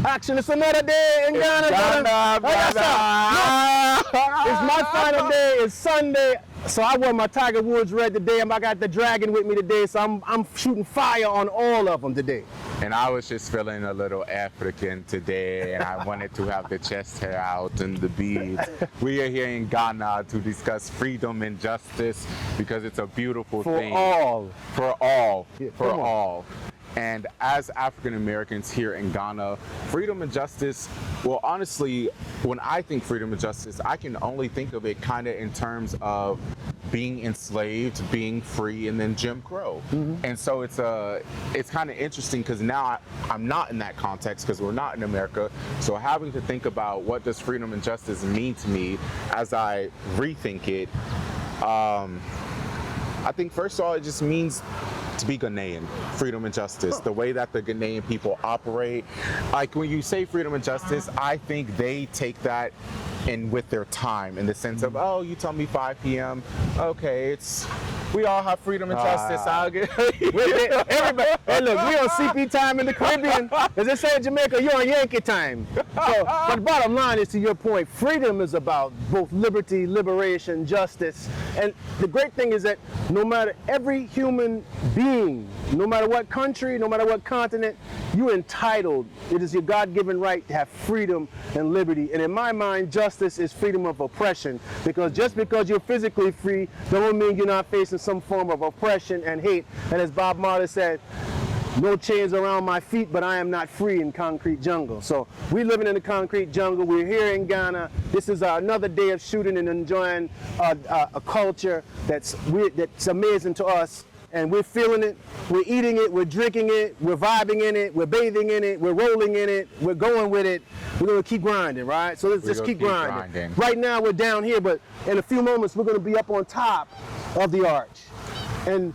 Action, it's another day in Ghana. It's my final day, it's Sunday. So I wore my Tiger Woods red today, and I got the dragon with me today, so I'm shooting fire on all of them today. And I was just feeling a little African today, and I wanted to have the chest hair out and the beads. We are here in Ghana to discuss freedom and justice because it's a beautiful thing. For all. For all. And as African Americans here in Ghana, freedom and justice, well, honestly, when I think freedom and justice, I can only think of it kind of in terms of being enslaved, being free, and then Jim Crow. And so it's kind of interesting because now I'm not in that context because we're not in America. So having to think about what does freedom and justice mean to me as I rethink it, I think first of all, it just means to be Ghanaian, freedom and justice, the way that the Ghanaian people operate. Like when you say freedom and justice, I think they take that in with their time in the sense of, oh, you tell me 5 p.m. Okay, we all have freedom and justice. I'll get everybody. Hey, look, we on CP time in the Caribbean. As they say in Jamaica, you're on Yankee time. So, but the bottom line is, to your point, freedom is about both liberty, liberation, justice. And the great thing is that no matter every human being, no matter what country, no matter what continent, you're entitled. It is your God-given right to have freedom and liberty. And in my mind, justice is freedom of oppression. Because just because you're physically free, don't mean you're not facing some form of oppression and hate. And as Bob Marley said, no chains around my feet, but I am not free in concrete jungle. So we're living in the concrete jungle. We're here in Ghana. This is another day of shooting and enjoying a culture that's amazing to us. And we're feeling it, we're eating it, we're drinking it, we're vibing in it, we're bathing in it, we're rolling in it, we're going with it. We're gonna keep grinding, right? So let's just keep grinding. Right now we're down here, but in a few moments we're gonna be up on top of the arch. And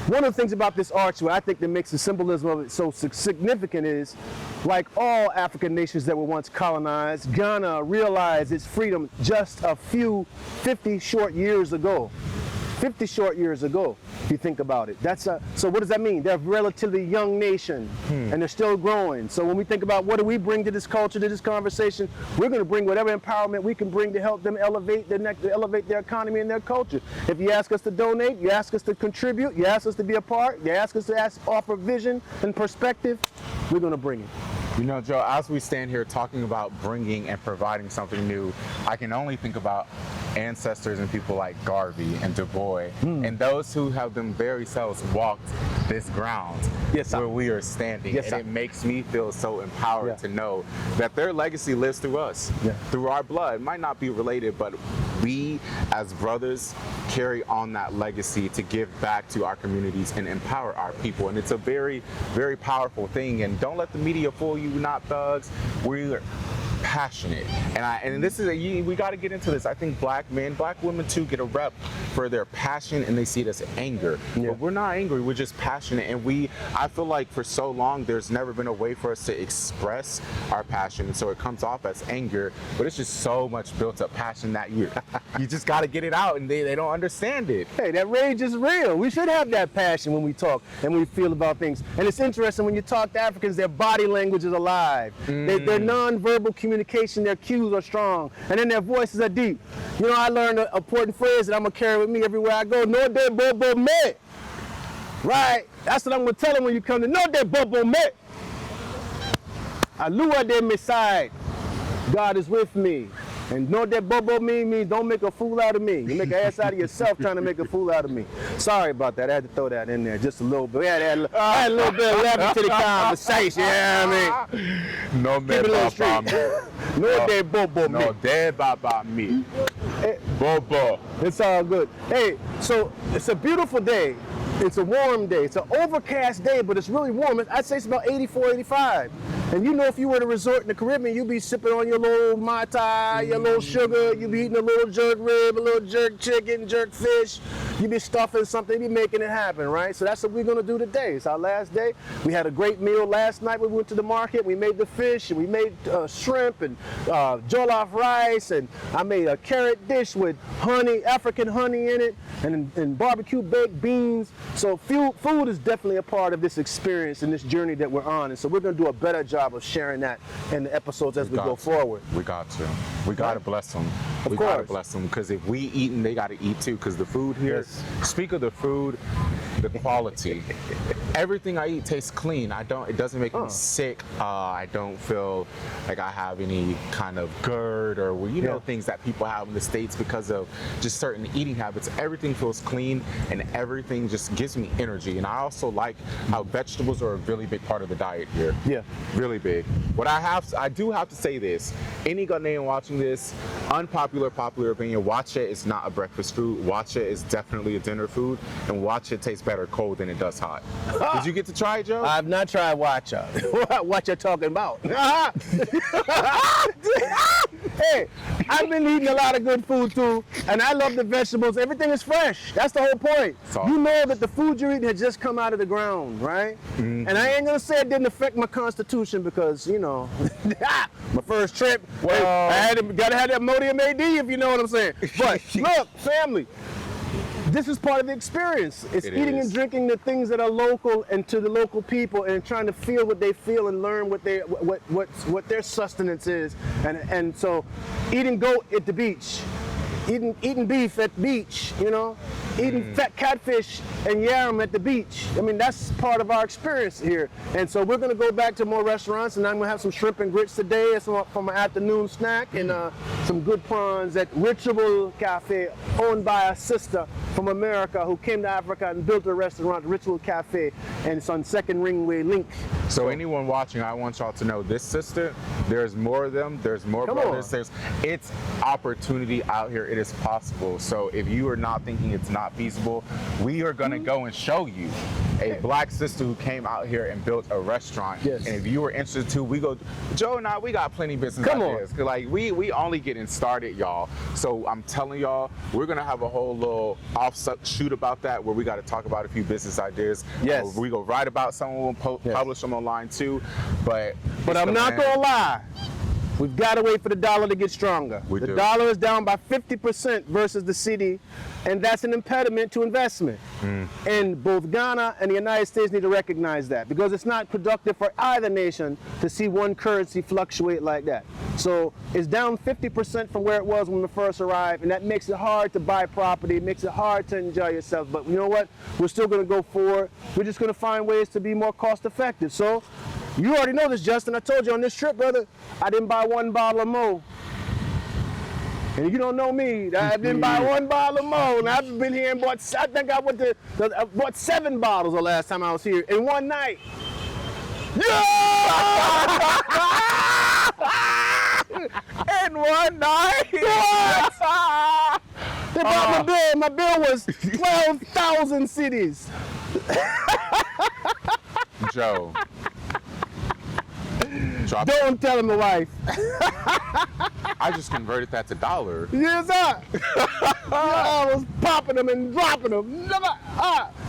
one of the things about this arch, what I think that makes the symbolism of it so significant is, like all African nations that were once colonized, Ghana realized its freedom just 50 short years ago. 50 short years ago, if you think about it. So what does that mean? They're a relatively young nation, and they're still growing. So when we think about what do we bring to this culture, to this conversation, we're going to bring whatever empowerment we can bring to help them elevate their economy and their culture. If you ask us to donate, you ask us to contribute, you ask us to be a part, you ask us to offer vision and perspective, we're going to bring it. You know, Joe, as we stand here talking about bringing and providing something new, I can only think about ancestors and people like Garvey and Du Bois, and those who have them very selves walked this ground where we are standing. And it makes me feel so empowered to know that their legacy lives through us, through our blood. It might not be related, but we as brothers carry on that legacy to give back to our communities and empower our people. And it's a very, very powerful thing. And don't let the media fool you, not thugs. We're passionate, and this is we got to get into this. I think black men, black women too, get a rep for their passion, and they see it as anger. But we're not angry, we're just passionate. And I feel like for so long there's never been a way for us to express our passion, and so it comes off as anger, but it's just so much built up passion that you just got to get it out, and they don't understand it. Hey, that rage is real. We should have that passion when we talk and we feel about things. And it's interesting, when you talk to Africans, their body language is alive. Their non-verbal communication, their cues are strong, and then their voices are deep. You know, I learned an important phrase that I'm gonna carry with me everywhere I go. No de bobo me. Right? That's what I'm gonna tell them when you come to. No de bobo me. Alua de me side. God is with me. And no de bobo me means don't make a fool out of me. You make an ass out of yourself trying to make a fool out of me. Sorry about that. I had to throw that in there just a little bit. I had a little bit of levity to the conversation. Yeah, I mean. No me baba me. No de bobo me. No de baba me. Bobo. It's all good. Hey, so it's a beautiful day. It's a warm day. It's an overcast day, but it's really warm. I'd say it's about 84, 85. And you know, if you were to resort in the Caribbean, you'd be sipping on your little Mai Tai, your little sugar, you'd be eating a little jerk rib, a little jerk chicken, jerk fish. You'd be stuffing something, you'd be making it happen, right? So that's what we're gonna do today. It's our last day. We had a great meal last night. We went to the market, we made the fish, and we made shrimp and jollof rice, and I made a carrot dish with honey, African honey in it. and barbecue baked beans. So food is definitely a part of this experience and this journey that we're on. And so we're going to do a better job of sharing that in the episodes as we go forward. We got to. We got to bless them. Of we course. got to bless them, because if we eating, they got to eat too, because the food here, speak of the food, the quality. Everything I eat tastes clean. It doesn't make me sick. I don't feel like I have any kind of GERD or things that people have in the States because of just certain eating habits. Everything feels clean and everything just gives me energy. And I also like how vegetables are a really big part of the diet here. Yeah. Really big. I do have to say this. Any Ghanaian watching this, popular opinion, wache is not a breakfast food. Wache is definitely a dinner food, and wache tastes better cold than it does hot. Did you get to try it, Joe? I've not tried wacha. What you talking about? Hey, I've been eating a lot of good food too, and I love the vegetables. Everything is fresh. That's the whole point. You know that the food you're eating has just come out of the ground, right? Mm-hmm. And I ain't gonna say it didn't affect my constitution because, my first trip, I gotta have that Modium AD, if you know what I'm saying. But look, family, this is part of the experience. It's eating and drinking the things that are local and to the local people, and trying to feel what they feel and learn what their sustenance is. And so eating goat at the beach, eating beef at the beach, eating fat catfish and yam at the beach. I mean, that's part of our experience here. And so we're going to go back to more restaurants, and I'm going to have some shrimp and grits today for my afternoon snack, and some good prawns at Ritual Cafe, owned by a sister from America who came to Africa and built a restaurant, Ritual Cafe, and it's on Second Ringway Link. So anyone watching, I want y'all to know this sister, there's more of them, there's more brothers, it's opportunity out here, it is possible. So if you are not thinking it's not feasible, we are going to go and show you a black sister who came out here and built a restaurant. Yes. And if you were interested too, Joe and I, we got plenty of business ideas. Like we only getting started, y'all. So I'm telling y'all, we're going to have a whole little offshoot about that where we got to talk about a few business ideas. Yes. We go write about some of them, publish them online too. But I'm not going to lie. We've got to wait for the dollar to get stronger. The dollar is down by 50% versus the cedi, and that's an impediment to investment. And both Ghana and the United States need to recognize that, because it's not productive for either nation to see one currency fluctuate like that. So it's down 50% from where it was when we first arrived, and that makes it hard to buy property, it makes it hard to enjoy yourself. But you know what? We're still going to go forward. We're just going to find ways to be more cost effective. So you already know this, Justin. I told you on this trip, brother, I didn't buy one bottle of Mo. And you don't know me, I didn't buy one bottle of Mo. And I've been here and bought 7 bottles the last time I was here in one night. Yeah! In one night? What? They bought my bill. My bill was 12,000 cedis. Joe. Don't tell him, my wife. I just converted that to dollar. Yes, sir. I was popping them and dropping them.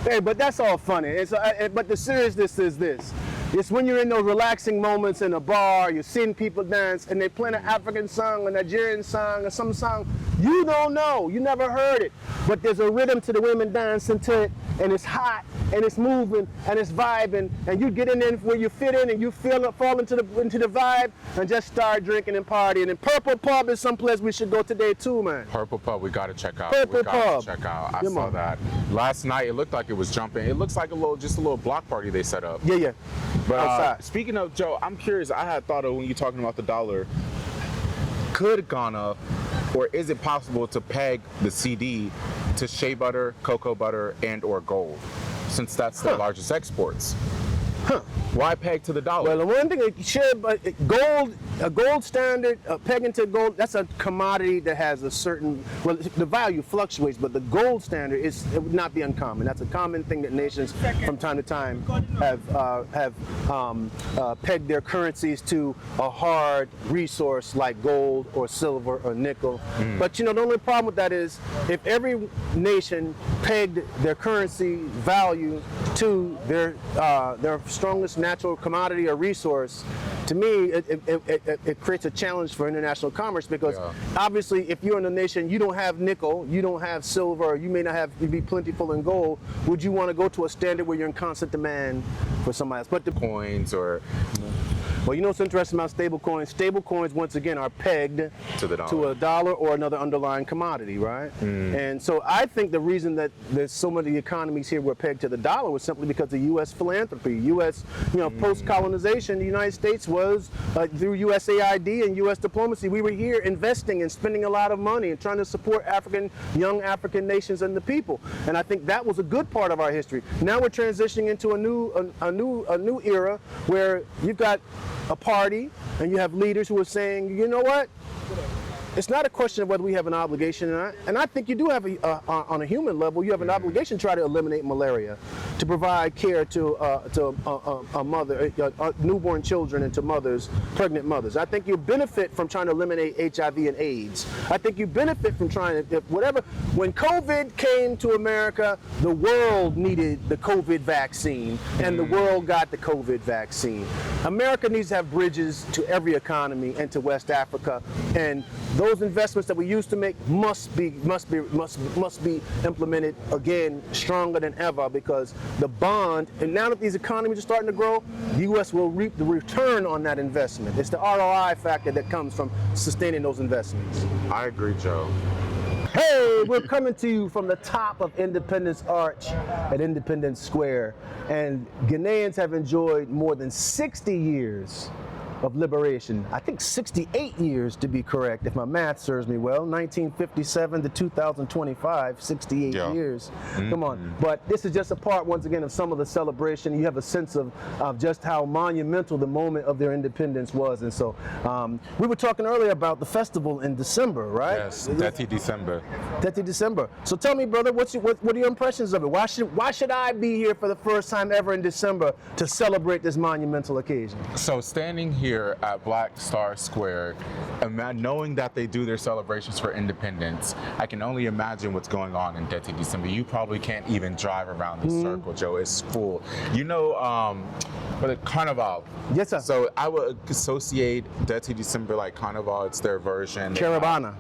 Hey, but that's all funny. But the seriousness is this. It's when you're in those relaxing moments in a bar, you're seeing people dance, and they play an African song, a Nigerian song, or some song you don't know, you never heard it, but there's a rhythm to the women dancing to it, and it's hot, and it's moving, and it's vibing, and you get in there where you fit in, and you fall into the vibe, and just start drinking and partying. And Purple Pub is someplace we should go today too, man. Purple Pub, we gotta check out. Purple Pub. I saw that last night. It looked like it was jumping. It looks like just a little block party they set up. Yeah. But speaking of, Joe, I'm curious. I had thought of when you're talking about the dollar. Could Ghana, or is it possible to peg the cedi to shea butter, cocoa butter, and or gold, since that's the largest exports? Why peg to the dollar? Well, the one thing it should, but a gold standard, pegging to gold, that's a commodity that has a certain, well, the value fluctuates, but the gold standard it would not be uncommon. That's a common thing that nations from time to time have pegged their currencies to a hard resource like gold or silver or nickel. But the only problem with that is if every nation pegged their currency value to their strongest natural commodity or resource, to me, it creates a challenge for international commerce because obviously if you're in a nation, you don't have nickel, you don't have silver, you may not have, you be plentiful in gold, would you want to go to a standard where you're in constant demand for somebody else? But the Coins or... Well, you know what's interesting about stable coins? Stable coins, once again, are pegged to a dollar or another underlying commodity, right? And so I think the reason that there's so many economies here were pegged to the dollar was simply because of U.S. philanthropy, U.S. Post-colonization. The United States was through USAID and U.S. diplomacy. We were here investing and spending a lot of money and trying to support young African nations and the people. And I think that was a good part of our history. Now we're transitioning into a new era where you've got a party and you have leaders who are saying, you know what? It's not a question of whether we have an obligation or not. And I think you do have, on a human level, you have an obligation to try to eliminate malaria, to provide care to a mother, newborn children and to mothers, pregnant mothers. I think you benefit from trying to eliminate HIV and AIDS. I think you benefit from trying to, when COVID came to America, the world needed the COVID vaccine and the world got the COVID vaccine. America needs to have bridges to every economy and to West Africa, and those investments that we used to make must be implemented again stronger than ever, because the bond, and now that these economies are starting to grow, the U.S. will reap the return on that investment. It's the ROI factor that comes from sustaining those investments. I agree, Joe. Hey, we're coming to you from the top of Independence Arch at Independence Square, and Ghanaians have enjoyed more than 60 years of liberation. I think 68 years to be correct, if my math serves me well. 1957 to 2025, 68 years. Come on. But this is just a part, once again, of some of the celebration. You have a sense of just how monumental the moment of their independence was. And so we were talking earlier about the festival in December, right? Yes, Deti December. Deti December. So tell me, brother, what are your impressions of it? Why should I be here for the first time ever in December to celebrate this monumental occasion? So standing here at Black Star Square, knowing that they do their celebrations for independence, I can only imagine what's going on in Deti December. You probably can't even drive around the circle, Joe. It's full. You know, Carnival. Yes, sir. So I would associate Deti December like Carnival. It's their version. Caravana.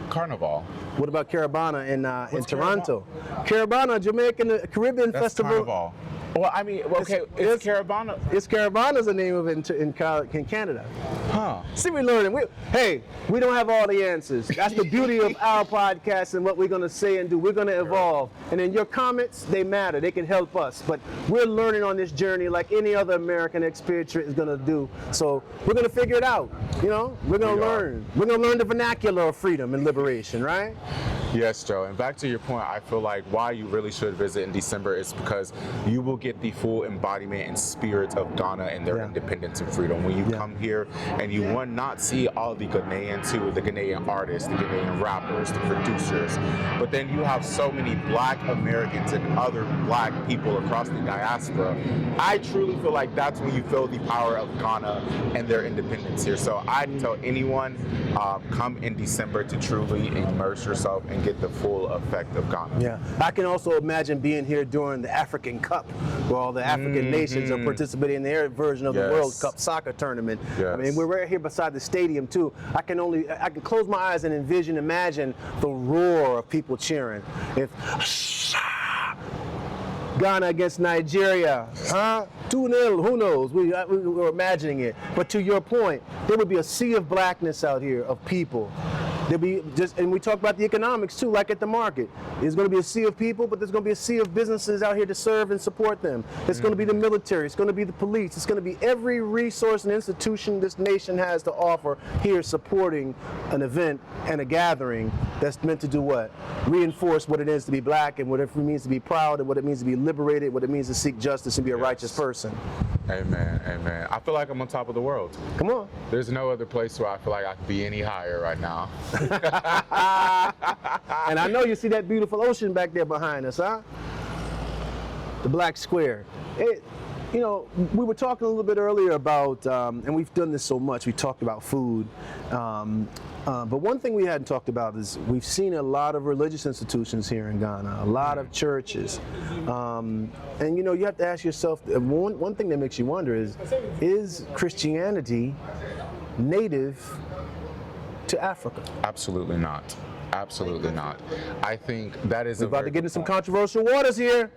Carnival. What about Caravana in Toronto? Caravana, Jamaican Caribbean That's festival. Carnival. Well, I mean, okay, it's Caravana. It's Caravana's the name of it in Canada. Huh. See, we're learning. We don't have all the answers. That's the beauty of our podcast and what we're going to say and do. We're going to evolve. And then your comments, they matter. They can help us. But we're learning on this journey like any other American expatriate is going to do. So we're going to figure it out. You know, we're going to learn. We're going to learn the vernacular of freedom and liberation, right? Yes, Joe. And back to your point, I feel like why you really should visit in December is because you will get the full embodiment and spirit of Ghana and their independence and freedom. When you come here and you not see all the Ghanaians too, the Ghanaian artists, the Ghanaian rappers, the producers, but then you have so many Black Americans and other Black people across the diaspora. I truly feel like that's when you feel the power of Ghana and their independence here. So I tell anyone, come in December to truly immerse yourself and get the full effect of Ghana. Yeah, I can also imagine being here during the African Cup, where all the African nations are participating in their version of the World Cup soccer tournament. I mean, we're right here beside the stadium too. I can close my eyes and imagine the roar of people cheering. If Ghana against Nigeria, 2-0, who knows? We were imagining it. But to your point, there would be a sea of blackness out here of people. There'll be and we talk about the economics too, like at the market. There's going to be a sea of people, but there's going to be a sea of businesses out here to serve and support them. It's going to be the military. It's going to be the police. It's going to be every resource and institution this nation has to offer here supporting an event and a gathering that's meant to do what? Reinforce what it is to be Black and what it means to be proud and what it means to be liberated, what it means to seek justice and be a righteous person. Amen, amen. I feel like I'm on top of the world. Come on. There's no other place where I feel like I could be any higher right now. And I know you see that beautiful ocean back there behind us, huh? The Black Square. You know, we were talking a little bit earlier about, and we've done this so much, we talked about food, but one thing we hadn't talked about is we've seen a lot of religious institutions here in Ghana, a lot of churches, and you know, you have to ask yourself, one thing that makes you wonder is Christianity native to Africa? Absolutely not. Absolutely not. I think that is We're about to get into some controversial waters here.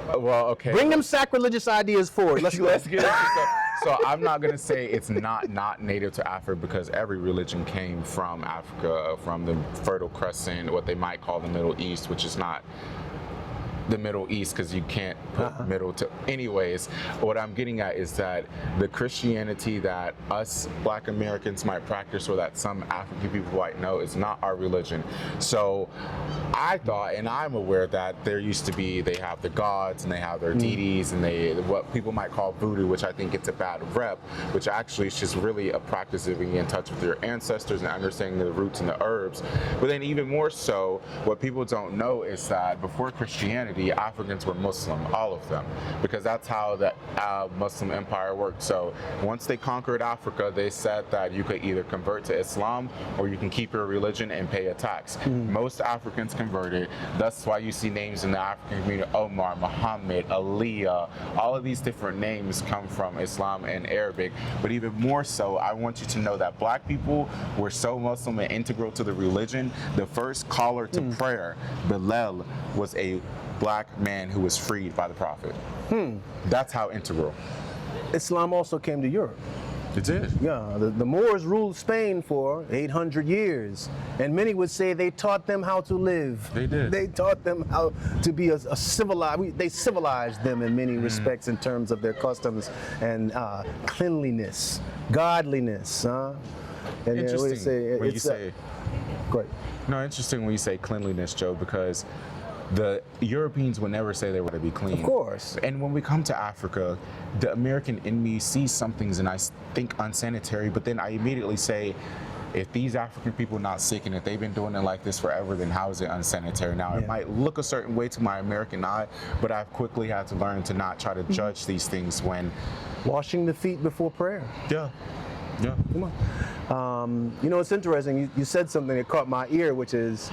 Well, okay. Bring them sacrilegious ideas forward. Let's get into so I'm not going to say it's not native to Africa, because every religion came from Africa, from the Fertile Crescent, what they might call the Middle East, which is not the Middle East because you can't put middle to. Anyways, what I'm getting at is that the Christianity that us Black Americans might practice, or that some African people might know, is not our religion. So I thought, and I'm aware that there used to be, they have the gods and they have their deities, and they, what people might call voodoo, which I think gets a bad rep, which actually is just really a practice of being in touch with your ancestors and understanding the roots and the herbs. But then even more so, what people don't know is that before Christianity, Africans were Muslim, all of them, because that's how the Muslim empire worked. So once they conquered Africa, they said that you could either convert to Islam or you can keep your religion and pay a tax. Most Africans converted. That's why you see names in the African community: Omar, Muhammad, Aliyah. All of these different names come from Islam and Arabic. But even more so, I want you to know that Black people were so Muslim and integral to the religion. The first caller to prayer, Bilal, was a Black man who was freed by the Prophet. That's how integral. Islam also came to Europe. It did. Yeah, the Moors ruled Spain for 800 years, and many would say they taught them how to live. They did. They taught them how to be a civilized. They civilized them in many respects in terms of their customs and cleanliness, godliness. And interesting when you say. Go ahead. No, interesting when you say cleanliness, Joe, because the Europeans would never say they were to be clean. Of course. And when we come to Africa, the American in me sees some things and I think unsanitary, but then I immediately say, if these African people not sick and if they've been doing it like this forever, then how is it unsanitary? Now, it might look a certain way to my American eye, but I've quickly had to learn to not try to judge these things when... Washing the feet before prayer. Yeah. Yeah. Come on. You know, it's interesting. You said something that caught my ear, which is...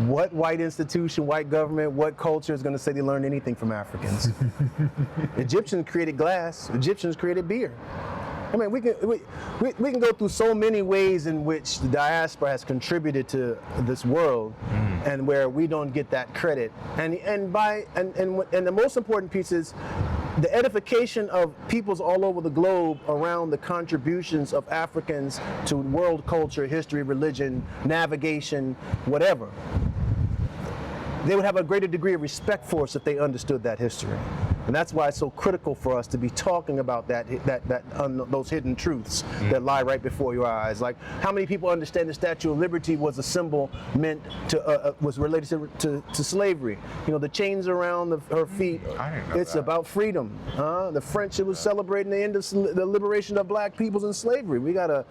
what white institution, white government, what culture is going to say they learned anything from Africans? Egyptians created glass. Egyptians created beer. I mean, we can go through so many ways in which the diaspora has contributed to this world, and where we don't get that credit. And the most important piece is the edification of peoples all over the globe around the contributions of Africans to world culture, history, religion, navigation, whatever. They would have a greater degree of respect for us if they understood that history. And that's why it's so critical for us to be talking about those hidden truths that lie right before your eyes. Like, how many people understand the Statue of Liberty was a symbol meant to, was related to slavery? You know, the chains around her feet, I didn't know it's that. about freedom. The French, it was celebrating the end of the liberation of Black peoples in slavery. We gotta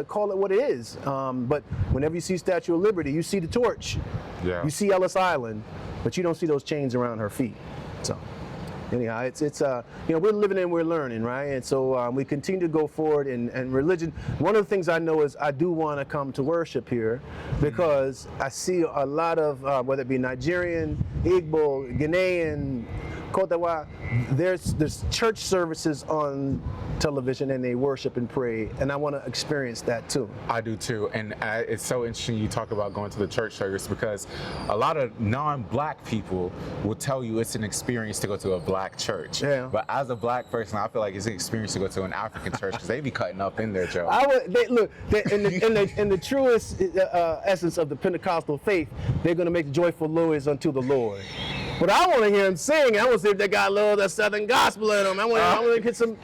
call it what it is. But whenever you see Statue of Liberty, you see the torch. Yeah. You see Ellis Island, but you don't see those chains around her feet. So. Anyhow, it's you know, we're living and we're learning, right? And so we continue to go forward and religion. One of the things I know is I do want to come to worship here because I see a lot of whether it be Nigerian, Igbo, Ghanaian, Cote d'Ivoire, there's church services on television and they worship and pray, and I want to experience that too. I do too, and it's so interesting you talk about going to the church service, because a lot of non-Black people will tell you it's an experience to go to a Black church. Yeah. But as a Black person, I feel like it's an experience to go to an African church, because they be cutting up in there, Joe. In the truest essence of the Pentecostal faith, they're going to make joyful noise unto the Lord. But I want to hear him sing. I want to see if they got a little of that Southern gospel in them. I want to get some.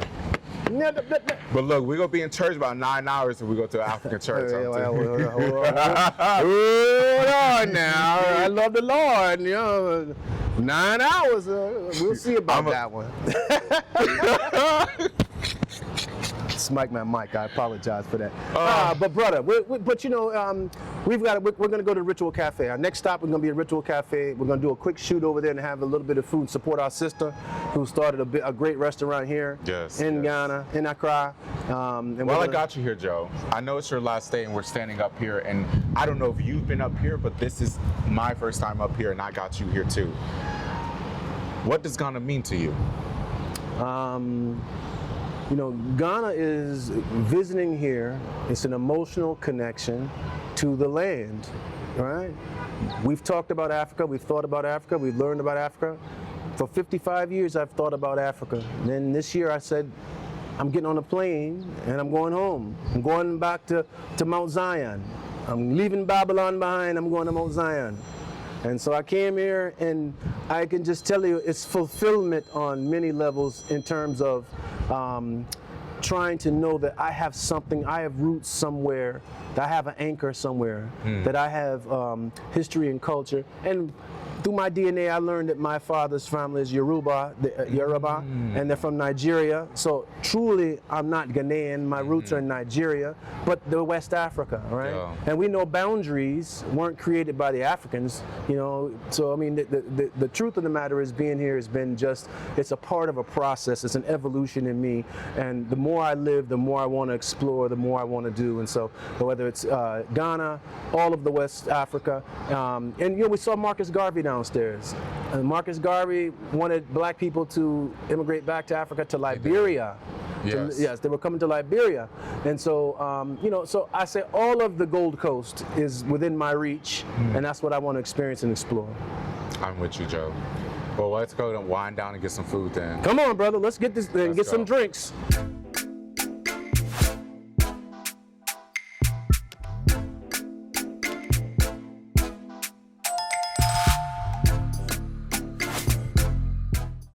But look, we're going to be in church about 9 hours if we go to an African church. Hold on now. I love the Lord. You know, 9 hours. We'll see about that one. just mic my mic. I apologize for that. But brother, but you know, we're going to go to Ritual Cafe. Our next stop, we're going to be at Ritual Cafe. We're going to do a quick shoot over there and have a little bit of food and support our sister who started a great restaurant here in Ghana, in Accra. Well, I got you here, Joe. I know it's your last day and we're standing up here, and I don't know if you've been up here, but this is my first time up here and I got you here too. What does Ghana mean to you? You know, Ghana is visiting here. It's an emotional connection to the land, right? We've talked about Africa. We've thought about Africa. We've learned about Africa. For 55 years, I've thought about Africa. And then this year I said, I'm getting on a plane and I'm going home. I'm going back to Mount Zion. I'm leaving Babylon behind. I'm going to Mount Zion. And so I came here, and I can just tell you it's fulfillment on many levels in terms of trying to know that I have something, I have roots somewhere, that I have an anchor somewhere, that I have history and culture. And through my DNA, I learned that my father's family is Yoruba, and they're from Nigeria. So truly, I'm not Ghanaian. My roots are in Nigeria, but they're West Africa, right? Yeah. And we know boundaries weren't created by the Africans, you know. So I mean, the truth of the matter is, being here has been just, it's a part of a process. It's an evolution in me, and the more I live, the more I want to explore, the more I want to do. And so whether it's Ghana, all of the West Africa, and you know, we saw Marcus Garvey downstairs. And Marcus Garvey wanted black people to immigrate back to Africa, to Liberia. Yes, they were coming to Liberia. And so, you know, so I say all of the Gold Coast is within my reach, and that's what I want to experience and explore. I'm with you, Joe. Well, let's go and wind down and get some food then. Come on, brother, let's get this thing, get some drinks.